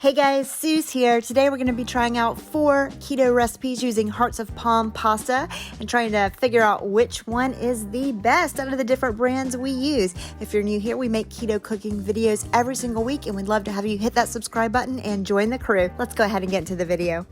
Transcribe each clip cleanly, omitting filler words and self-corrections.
Hey guys, Suz here. Today we're going to be trying out 4 keto recipes using hearts of palm pasta and trying to figure out which one is the best out of the different brands we use. If you're new here, we make keto cooking videos every single week and we'd love to have you hit that subscribe button and join the crew. Let's go ahead and get into the video.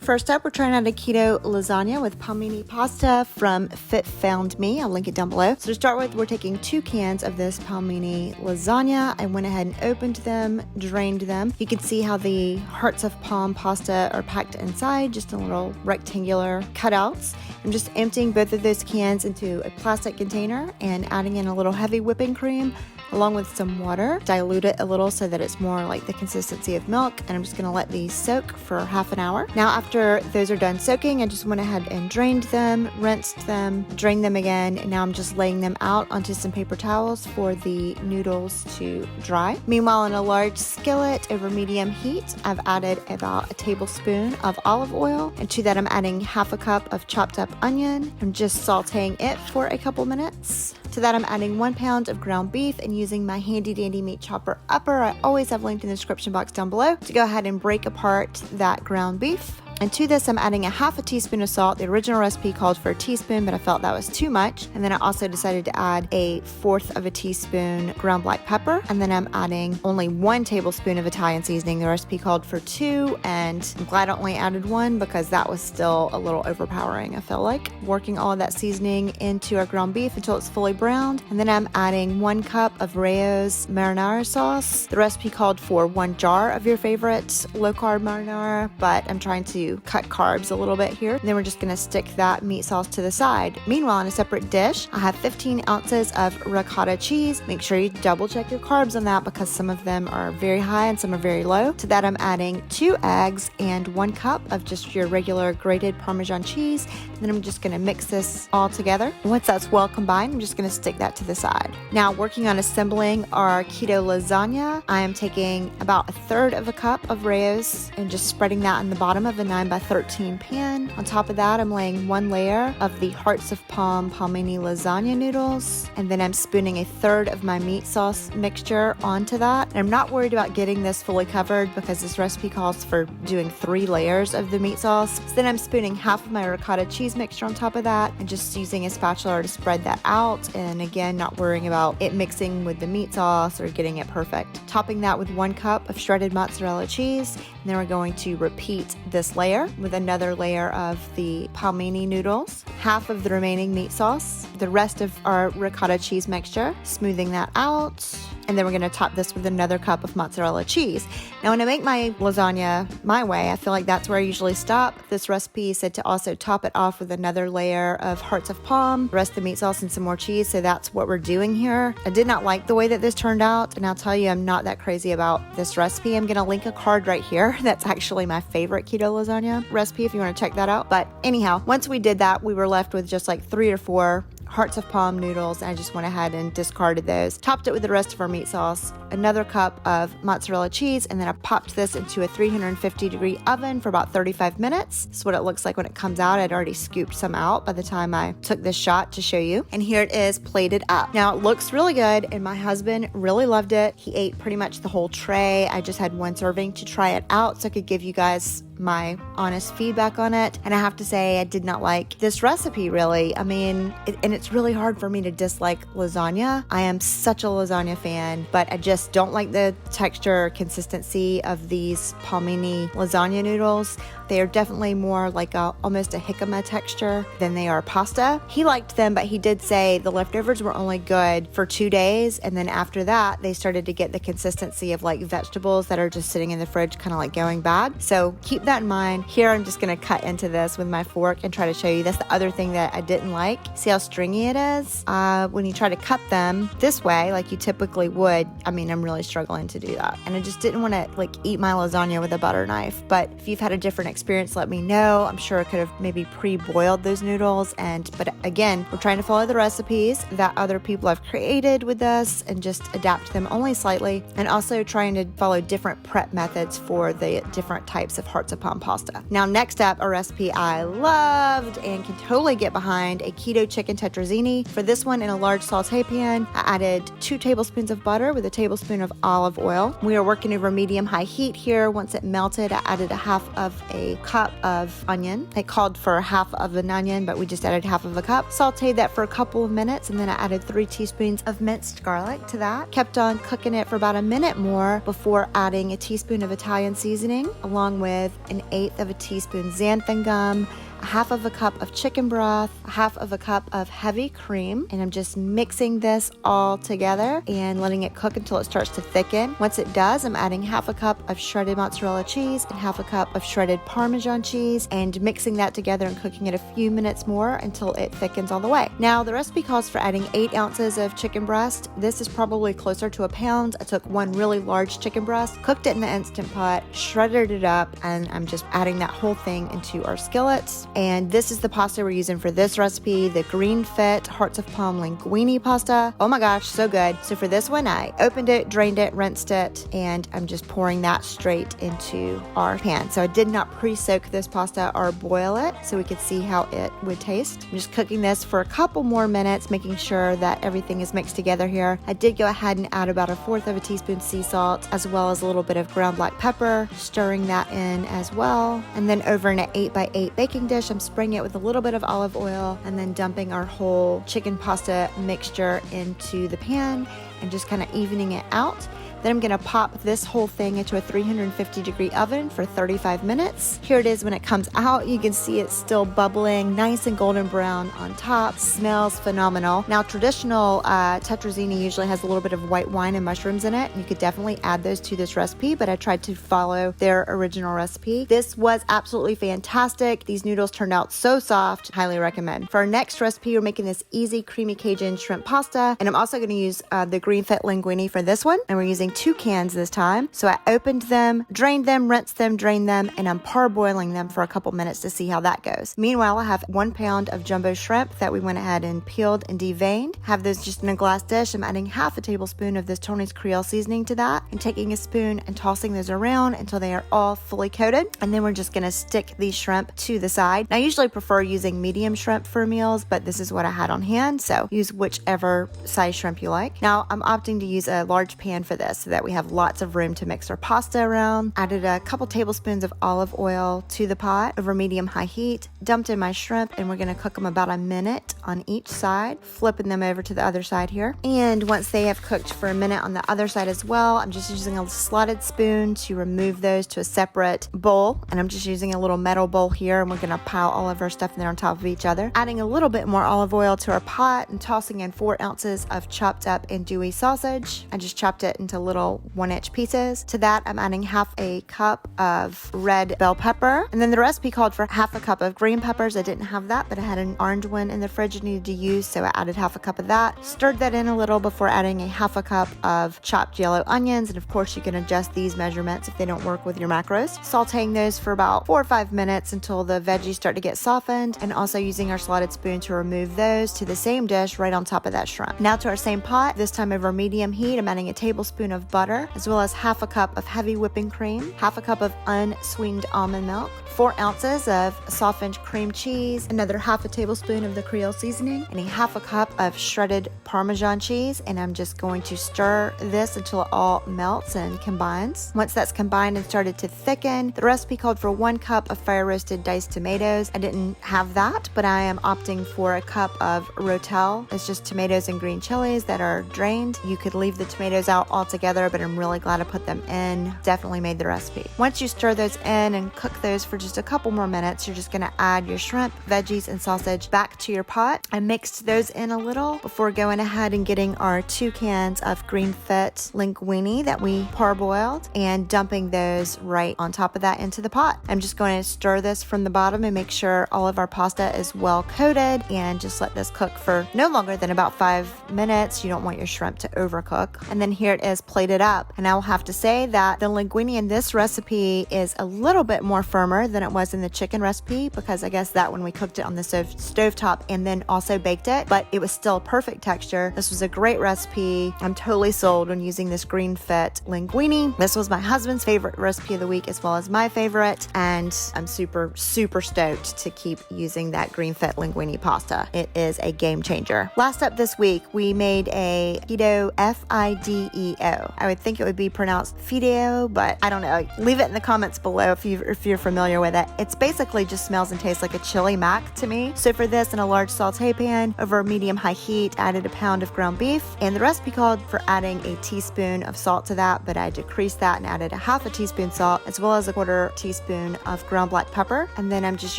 First up, we're trying out a keto lasagna with palmini pasta from FitFoundMe. I'll link it down below. So to start with, we're taking 2 cans of this palmini lasagna. I went ahead and opened them, drained them. You can see how the hearts of palm pasta are packed inside, just in little rectangular cutouts. I'm just emptying both of those cans into a plastic container and adding in a little heavy whipping cream along with some water. Dilute it a little so that it's more like the consistency of milk, and I'm just gonna let these soak for half an hour. Now after those are done soaking, I just went ahead and drained them, rinsed them, drained them again, and now I'm just laying them out onto some paper towels for the noodles to dry. Meanwhile, in a large skillet over medium heat, I've added about a tablespoon of olive oil, and to that I'm adding half a cup of chopped up onion. I'm just sauteing it for a couple minutes. To that I'm adding 1 pound of ground beef and using my handy dandy meat chopper upper. I always have linked in the description box down below to go ahead and break apart that ground beef. And to this, I'm adding a half a teaspoon of salt. The original recipe called for a teaspoon, but I felt that was too much. And then I also decided to add a 1/4 of a teaspoon ground black pepper. And then I'm adding only 1 tablespoon of Italian seasoning. The recipe called for 2, and I'm glad I only added 1 because that was still a little overpowering, I feel like. Working all of that seasoning into our ground beef until it's fully browned. And then I'm adding 1 cup of Rao's marinara sauce. The recipe called for 1 jar of your favorite low-carb marinara, but I'm trying to cut carbs a little bit here. And then we're just going to stick that meat sauce to the side. Meanwhile, in a separate dish, I have 15 ounces of ricotta cheese. Make sure you double check your carbs on that because some of them are very high and some are very low. To that, I'm adding 2 eggs and 1 cup of just your regular grated Parmesan cheese. And then I'm just going to mix this all together. Once that's well combined, I'm just going to stick that to the side. Now, working on assembling our keto lasagna, I am taking about 1/3 of a cup of Rao's and just spreading that in the bottom of a 9x13 pan. On top of that, I'm laying 1 layer of the hearts of palm palmini lasagna noodles, and then I'm spooning 1/3 of my meat sauce mixture onto that. And I'm not worried about getting this fully covered because this recipe calls for doing 3 layers of the meat sauce. So then I'm spooning half of my ricotta cheese mixture on top of that and just using a spatula to spread that out, and again, not worrying about it mixing with the meat sauce or getting it perfect. Topping that with 1 cup of shredded mozzarella cheese, and then we're going to repeat this layer with another layer of the palmini noodles, half of the remaining meat sauce, the rest of our ricotta cheese mixture, smoothing that out. And then we're going to top this with another cup of mozzarella cheese. Now, when I make my lasagna my way, I feel like that's where I usually stop. This recipe said to also top it off with another layer of hearts of palm, the rest of the meat sauce, and some more cheese. So that's what we're doing here. I did not like the way that this turned out, and I'll tell you, I'm not that crazy about this recipe. I'm going to link a card right here. That's actually my favorite keto lasagna recipe if you want to check that out. But anyhow, once we did that, we were left with just like 3 or 4 hearts of palm noodles, and I just went ahead and discarded those. Topped it with the rest of our meat sauce, another cup of mozzarella cheese, and then I popped this into a 350-degree oven for about 35 minutes. This is what it looks like when it comes out. I'd already scooped some out by the time I took this shot to show you. And here it is plated up. Now, it looks really good, and my husband really loved it. He ate pretty much the whole tray. I just had 1 serving to try it out so I could give you guys my honest feedback on it. And I have to say, I did not like this recipe really. I mean, and it's really hard for me to dislike lasagna. I am such a lasagna fan, but I just don't like the texture or consistency of these palmini lasagna noodles. They are definitely more like almost a jicama texture than they are pasta. He liked them, but he did say the leftovers were only good for 2 days. And then after that, they started to get the consistency of like vegetables that are just sitting in the fridge, kind of like going bad. So keep that in mind. Here, I'm just going to cut into this with my fork and try to show you. That's the other thing that I didn't like. See how stringy it is? When you try to cut them this way, like you typically would, I mean, I'm really struggling to do that. And I just didn't want to like eat my lasagna with a butter knife. But if you've had a different experience, let me know. I'm sure I could have maybe pre-boiled those noodles. But again, we're trying to follow the recipes that other people have created with us and just adapt them only slightly. And also trying to follow different prep methods for the different types of hearts of upon pasta. Now next up, a recipe I loved and can totally get behind, a keto chicken tetrazzini. For this one, in a large saute pan, I added 2 tablespoons of butter with a tablespoon of olive oil. We are working over medium-high heat here. Once it melted, I added a half of a cup of onion. It called for half of an onion, but we just added half of a cup. Sauteed that for a couple of minutes, and then I added 3 teaspoons of minced garlic to that. Kept on cooking it for about a minute more before adding a teaspoon of Italian seasoning, along with 1/8 of a teaspoon xanthan gum, a half of a cup of chicken broth, a half of a cup of heavy cream, and I'm just mixing this all together and letting it cook until it starts to thicken. Once it does, I'm adding half a cup of shredded mozzarella cheese and half a cup of shredded Parmesan cheese and mixing that together and cooking it a few minutes more until it thickens all the way. Now, the recipe calls for adding 8 ounces of chicken breast. This is probably closer to a pound. I took 1 really large chicken breast, cooked it in the Instant Pot, shredded it up, and I'm just adding that whole thing into our skillets. And this is the pasta we're using for this recipe, the Green Fit Hearts of Palm linguine pasta. Oh my gosh, so good. So for this one, I opened it, drained it, rinsed it, and I'm just pouring that straight into our pan. So I did not pre-soak this pasta or boil it so we could see how it would taste. I'm just cooking this for a couple more minutes, making sure that everything is mixed together here. I did go ahead and add about 1/4 of a teaspoon sea salt, as well as a little bit of ground black pepper, stirring that in as well. And then over in an 8x8 baking dish, I'm spraying it with a little bit of olive oil and then dumping our whole chicken pasta mixture into the pan and just kind of evening it out. Then I'm gonna pop this whole thing into a 350-degree oven for 35 minutes. Here it is when it comes out. You can see it's still bubbling, nice and golden brown on top. Smells phenomenal. Now, traditional tetrazzini usually has a little bit of white wine and mushrooms in it. You could definitely add those to this recipe, but I tried to follow their original recipe. This was absolutely fantastic. These noodles turned out so soft. Highly recommend. For our next recipe, we're making this easy creamy Cajun shrimp pasta, and I'm also gonna use the Green Fit linguine for this one, and we're using 2 cans this time. So I opened them, drained them, rinsed them, drained them, and I'm parboiling them for a couple minutes to see how that goes. Meanwhile, I have 1 pound of jumbo shrimp that we went ahead and peeled and deveined. Have those just in a glass dish. I'm adding half a tablespoon of this Tony's Creole seasoning to that and taking a spoon and tossing those around until they are all fully coated. And then we're just gonna stick these shrimp to the side. Now, I usually prefer using medium shrimp for meals, but this is what I had on hand, so use whichever size shrimp you like. Now, I'm opting to use a large pan for this so that we have lots of room to mix our pasta around. Added a couple tablespoons of olive oil to the pot over medium-high heat, dumped in my shrimp, and we're gonna cook them about a minute on each side, flipping them over to the other side here. And once they have cooked for a minute on the other side as well, I'm just using a slotted spoon to remove those to a separate bowl. And I'm just using a little metal bowl here, and we're gonna pile all of our stuff in there on top of each other. Adding a little bit more olive oil to our pot and tossing in 4 ounces of chopped up andouille sausage. I just chopped it into little 1-inch pieces. To that, I'm adding half a cup of red bell pepper. And then the recipe called for half a cup of green peppers. I didn't have that, but I had an orange one in the fridge I needed to use, so I added half a cup of that. Stirred that in a little before adding a half a cup of chopped yellow onions. And of course, you can adjust these measurements if they don't work with your macros. Sauteing those for about 4 or 5 minutes until the veggies start to get softened, and also using our slotted spoon to remove those to the same dish right on top of that shrimp. Now to our same pot, this time over medium heat, I'm adding a tablespoon of butter, as well as half a cup of heavy whipping cream, half a cup of unsweetened almond milk, 4 ounces of softened cream cheese, another half a tablespoon of the Creole seasoning, and a half a cup of shredded Parmesan cheese. And I'm just going to stir this until it all melts and combines. Once that's combined and started to thicken, the recipe called for 1 cup of fire roasted diced tomatoes. I didn't have that, but I am opting for a cup of rotel. It's just tomatoes and green chilies that are drained. You could leave the tomatoes out altogether, but I'm really glad I put them in. Definitely made the recipe. Once you stir those in and cook those for just a couple more minutes, you're just gonna add your shrimp, veggies, and sausage back to your pot. I mixed those in a little before going ahead and getting our 2 cans of Green Fit linguine that we parboiled and dumping those right on top of that into the pot. I'm just going to stir this from the bottom and make sure all of our pasta is well coated, and just let this cook for no longer than about 5 minutes. You don't want your shrimp to overcook. And then here it is plated up. And I will have to say that the linguine in this recipe is a little bit more firmer than it was in the chicken recipe, because I guess that when we cooked it on the stovetop and then also baked it, but it was still perfect texture. This was a great recipe. I'm totally sold on using this green fit linguine. This was my husband's favorite recipe of the week as well as my favorite, and I'm super stoked to keep using that green fit linguine pasta. It is a game changer. Last up this week, we made a keto Fideo. I would think it would be pronounced Fideo, but I don't know. Leave it in the comments below if you're familiar with it. It's basically just smells and tastes like a chili mac to me. So for this, in a large saute pan over medium-high heat, added a pound of ground beef, and the recipe called for adding a teaspoon of salt to that, but I decreased that and added a half a teaspoon salt, as well as a quarter teaspoon of ground black pepper. And then I'm just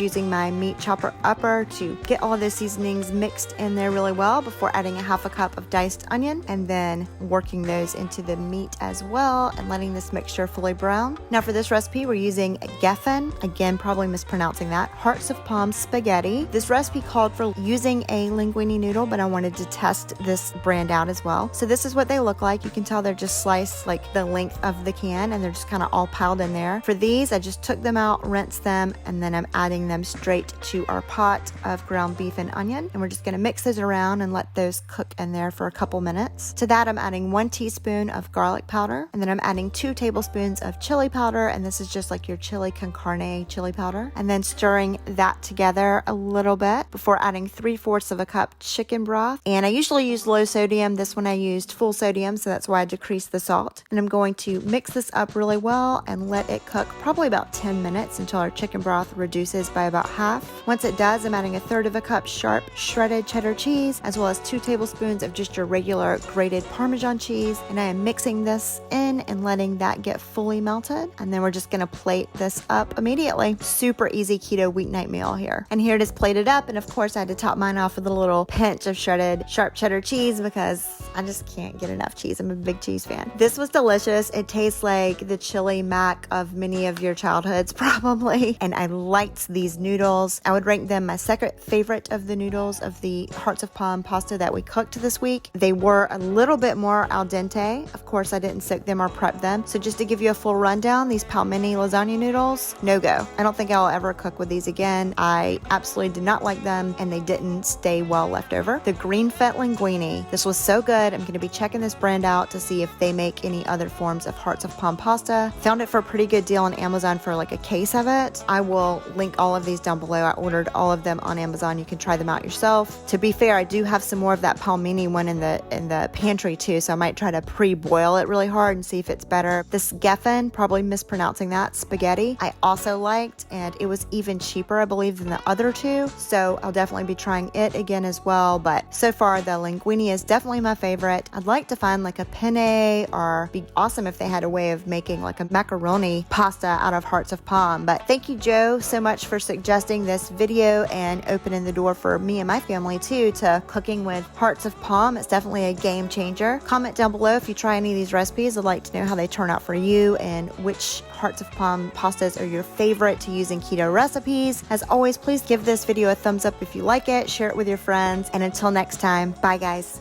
using my meat chopper upper to get all of those seasonings mixed in there really well before adding a half a cup of diced onion, and then working those into the meat as well and letting this mixture fully brown. Now for this recipe, we're using geffen, again probably mispronouncing that, hearts of palm spaghetti. This recipe called for using a linguine noodle, but I wanted to test this brand out as well. So this is what they look like. You can tell they're just sliced like the length of the can, and they're just kind of all piled in there. For these, I just took them out, rinsed them, and then I'm adding them straight to our pot of ground beef and onion, and we're just going to mix those around and let those cook in there for a couple minutes. To that, I'm adding 1 teaspoon of garlic powder, and then I'm adding 2 tablespoons of chili powder, and this is just like your chili con carne chili powder, and then stirring that together a little bit before adding 3/4 of a cup chicken broth. And I usually use low sodium. This one I used full sodium, so that's why I decreased the salt. And I'm going to mix this up really well and let it cook probably about 10 minutes until our chicken broth reduces by about half. Once it does, I'm adding 1/3 of a cup sharp shredded cheddar cheese, as well as 2 tablespoons of just your regular grated Parmesan cheese, and I am mixing this in and letting that get fully melted, and then we're just going to plate this up immediately. Super easy keto weeknight meal here. And here it is plated up, and of course I had to top mine off with a little pinch of shredded sharp cheddar cheese because I just can't get enough cheese. I'm a big cheese fan. This was delicious. It tastes like the chili mac of many of your childhoods probably, and I liked these noodles. I would rank them my second favorite of the noodles of the hearts of palm pasta that we cooked this week. They were a little bit more al dente. Of course, I didn't soak them or prep them. So just to give you a full rundown, these Palmini lasagna noodles, no go. I don't think I'll ever cook with these again. I absolutely did not like them, and they didn't stay well left over. The green fit linguine, this was so good. I'm going to be checking this brand out to see if they make any other forms of hearts of palm pasta. Found it for a pretty good deal on Amazon for like a case of it. I will link all of these down below. I ordered all of them on Amazon. You can try them out yourself. To be fair, I do have some more of that Palmini one in the pantry too, so I might try to pre-boil it really hard and see if it's better. This geffen, probably mispronouncing that, spaghetti, I also liked, and it was even cheaper, I believe, than the other two, so I'll definitely be trying it again as well. But so far, the linguine is definitely my favorite. I'd like to find like a penne, or be awesome if they had a way of making like a macaroni pasta out of hearts of palm. But thank you, Joe, so much for suggesting this video and opening the door for me and my family too to cooking with hearts of palm. It's definitely a game changer. Comment down below if you try any of these recipes. I'd like to know how they turn out for you and which hearts of palm pastas are your favorite to use in keto recipes. As always, please give this video a thumbs up if you like it, share it with your friends, and until next time, bye guys.